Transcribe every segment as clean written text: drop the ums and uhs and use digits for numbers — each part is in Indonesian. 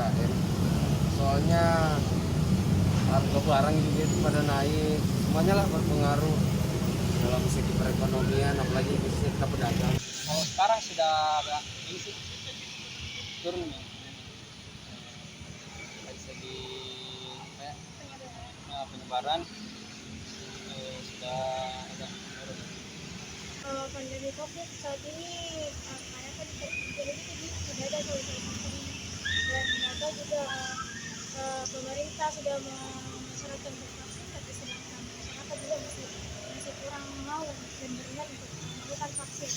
PPKM. Soalnya harga barang juga itu pada naik, semuanya lah berpengaruh dalam segi perekonomian, apalagi bisnis kita pedagang. Kalau sekarang sudah agak ini sih turun ya. Dari segi kayak penyebaran sudah agak menurun. Pandemi COVID saat ini karena kan jadi sudah ada solusi dan mereka juga pemerintah sudah mensyaratkan untuk vaksin, tapi sedangkan masyarakat juga masih kurang mau dan berminat untuk melakukan vaksin.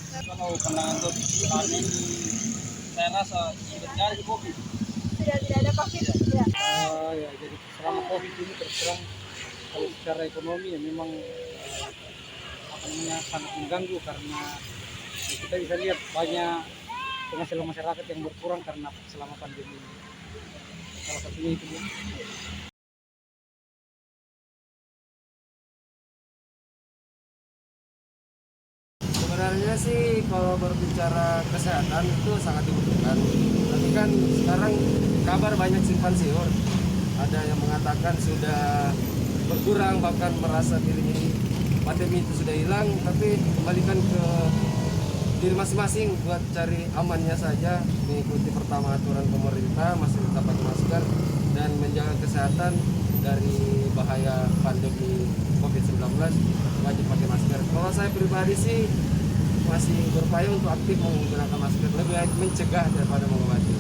Kalau pandangan COVID saat ini saya rasa sudah tidak ada COVID. Sudah tidak ada COVID ya. Ya jadi selama COVID ini terus terang kalau secara ekonomi ya memang sangat mengganggu karena kita bisa lihat banyak penghasilan masyarakat yang berkurang karena selama pandemi ini. Salah satunya itu. Sebenarnya sih kalau berbicara kesehatan itu sangat dibutuhkan. Tapi kan sekarang kabar banyak simpang siur. Ada yang mengatakan sudah berkurang, bahkan merasa diri pandemi itu sudah hilang, tapi kembalikan ke diri masing-masing buat cari amannya saja, mengikuti pertama aturan pemerintah, masih tetap pakai masker dan menjaga kesehatan dari bahaya pandemi COVID-19, wajib pakai masker. Kalau saya pribadi sih masih berupaya untuk aktif menggunakan masker, lebih baik mencegah daripada mengobati.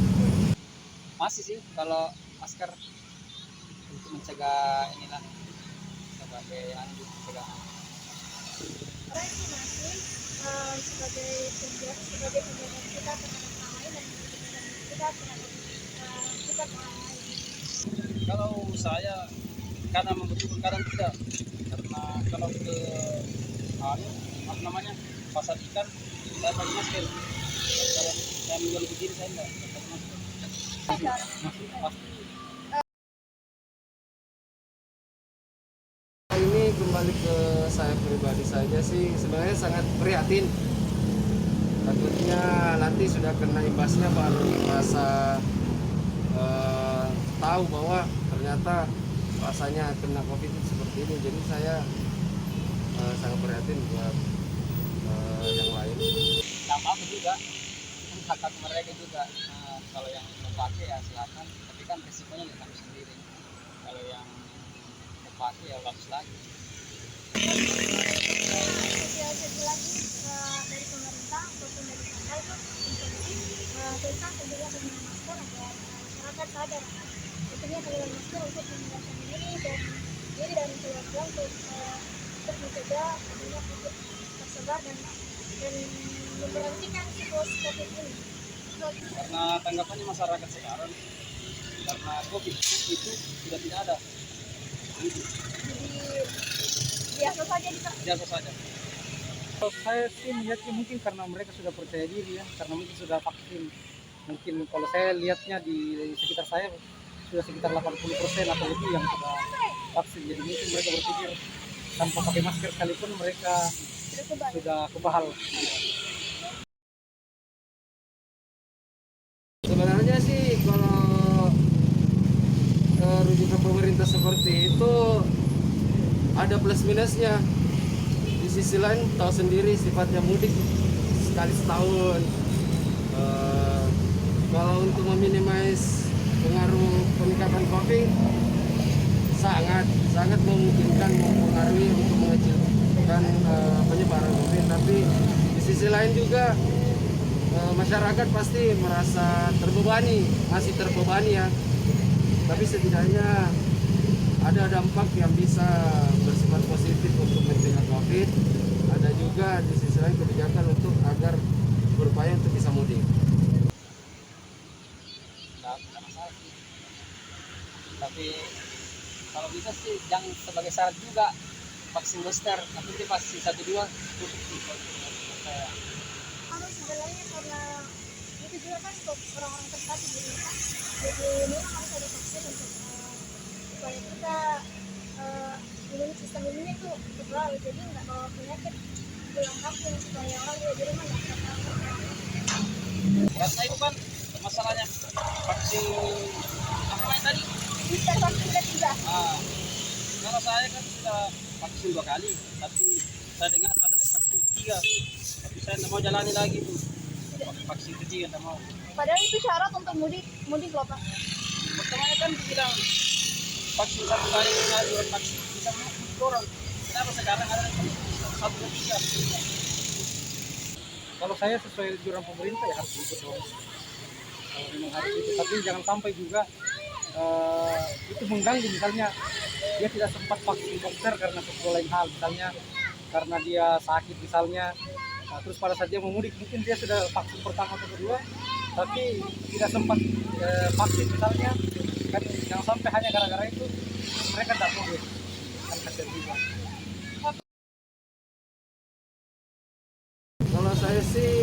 Masih sih kalau masker untuk mencegah inilah sebagai pencegahan. Saya sih masih sebagai penjaga kita terhadap orang lain dan kita terhadap kita orang lain. Kalau saya karena membutuhkan kadang tidak, karena kalau ke apa namanya pasar ikan saya pakai masker. Kalau saya menjual begini saya enggak pakai masker. Pasti. Ini kembali ke saya pribadi saja sih, sebenarnya sangat prihatin. Takutnya nanti sudah kena imbasnya baru merasa tahu bahwa ternyata rasanya kena COVID itu seperti ini. Jadi saya sangat prihatin buat yang lain. Nggak apa-apa juga, hak mereka juga. Kalau yang pakai ya silakan, tapi kan resikonya nggak kami sendiri. Kalau yang pakai ya bagus lagi. Sosialisasi lagi dari pemerintah maupun dari pemerintah itu tentang pentingnya penggunaan masker agar masyarakat sadar pentingnya penggunaan masker untuk menghindarkan diri dan keluarga untuk mencegah adanya COVID tersebar dan memberhentikan siklus COVID ini. Karena tanggapannya masyarakat sekarang karena COVID itu sudah tidak ada. Jadi biasa saja Biasa saja. Kalau saya sih melihatnya mungkin karena mereka sudah percaya diri ya, karena mungkin sudah vaksin. Mungkin kalau saya lihatnya di sekitar saya sudah sekitar 80% atau lebih yang sudah vaksin. Jadi mungkin mereka berpikir tanpa pakai masker sekalipun mereka sudah kebal. Sebenarnya sih kalau rujukan pemerintah seperti itu ada plus minusnya. Di sisi lain tahu sendiri sifatnya mudik sekali setahun. Kalau untuk meminimais pengaruh peningkatan COVID sangat memungkinkan mempengaruhi untuk mengecilkan penyebaran COVID. Tapi di sisi lain juga masyarakat pasti merasa terbebani, masih terbebani ya. Tapi setidaknya ada dampak yang bisa bersifat positif untuk mencegah COVID. Ada juga di sisi lain kebijakan untuk agar berupaya untuk bisa mudik. Tidak masalah sih. Tapi kalau bisa sih jangan sebagai syarat juga vaksin booster, tapi dia pasti 1-2 cukup sih. harus sebenarnya karena itu juga kan untuk orang-orang terpapar di rumah. Jadi memang harus ada vaksin untuk supaya kita sistem imunnya itu kebal, jadi nggak bawa penyakit pulang kampung supaya orang di rumah nggak terpapar. Rasa itu kan masalahnya vaksin apa namanya tadi? booster vaksin ketiga. Kalau saya kan sudah vaksin 2 kali, tapi saya dengar ada vaksin ketiga. Tapi saya tidak mau jalani lagi tuh. Vaksin ketiga tidak mau. Padahal itu syarat untuk mudik loh Pak. Pertamanya kan bilang vaksin 1 kali sekali vaksin bisa mudik orang. Kenapa sekarang ada 1 ketiga? Kalau saya sesuai anjuran pemerintah ya harus ikut dong. Kalau memang harus ikut, tapi jangan sampai juga itu mengganggu, misalnya dia tidak sempat vaksin booster karena sesuatu lain hal, misalnya karena dia sakit misalnya. Terus pada saat dia mau mudik mungkin dia sudah vaksin pertama atau kedua tapi tidak sempat vaksin misalnya, kan jangan sampai hanya gara-gara itu mereka tidak mudik, kan kasihan juga. Kalau saya sih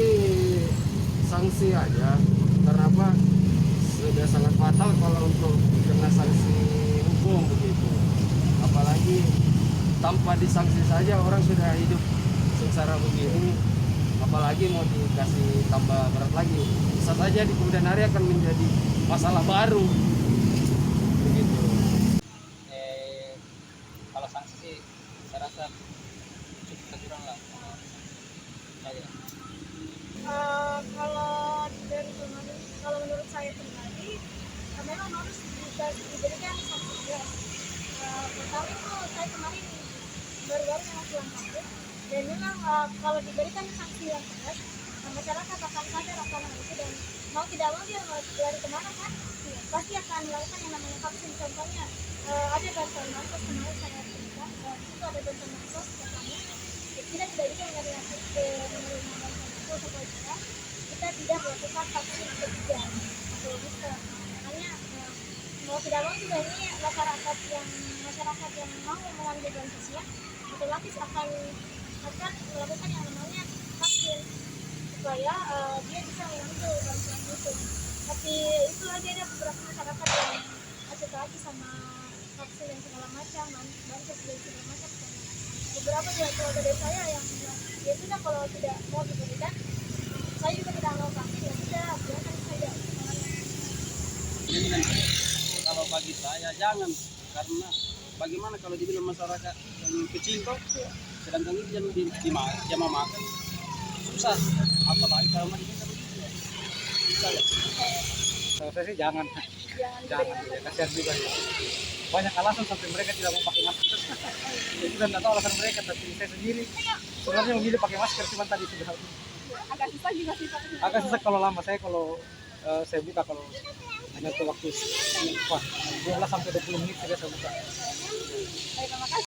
sanksi aja, karena apa? Sudah sangat fatal kalau untuk kena sanksi hukum begitu. Apalagi tanpa disanksi saja orang sudah hidup sengsara begini, apalagi mau dikasih tambah berat lagi. Bisa saja di kemudian hari akan menjadi masalah baru begitu. Kalau sanksi sih saya rasa cukup teguran lah. Saya. Kalau menurut saya pribadi, memang harus diberikan sanksi tegas. Pertama itu saya kemarin baru-baru memang pulang kampung, dan memang kalau diberikan sanksi yang tegas, masyarakat akan sadar akan hal itu dan mau tidak mau dia lari kemana kan? Pasti akan melakukan yang namanya vaksin. Contohnya ada bantuan bansos kemarin saya cerita, di situ ada bantuan bansos katanya kita tidak bisa menerima bantuan bansos apabila kita tidak melakukan vaksin ketiga atau booster. Makanya mau tidak mau juga ini masyarakat yang mau mengambil bansosnya otomatis akan melakukan yang namanya vaksin supaya dia bisa mengambil bantuan itu. Tapi itu lagi ada beberapa masyarakat yang hati-hati sama vaksin dan segala macam, bansos dan segala macam. Beberapa dari keluarga dari saya yang bilang, ya sudah kalau tidak mau diberikan, saya juga tidak mau vaksin, ya sudah biarkan saja. Kalau bagi saya jangan, karena bagaimana kalau dibilang masyarakat yang kecil toh, sedangkan itu dia mau makan susah, apalagi kalau mau diminta begitu ya. Susah ya. Kalau saya sih jangan ya, kasihan juga ya. Banyak alasan sampai mereka tidak mau pakai masker. Ya sudah tidak tahu alasan mereka, tapi saya sendiri sebenarnya memilih pakai masker, cuma tadi sudah Agak susah juga sih Pak. agak susah kalau lama. Saya buka kalau hanya tuh waktu 12 sampai 20 menit saja saya buka. Baik, terima kasih.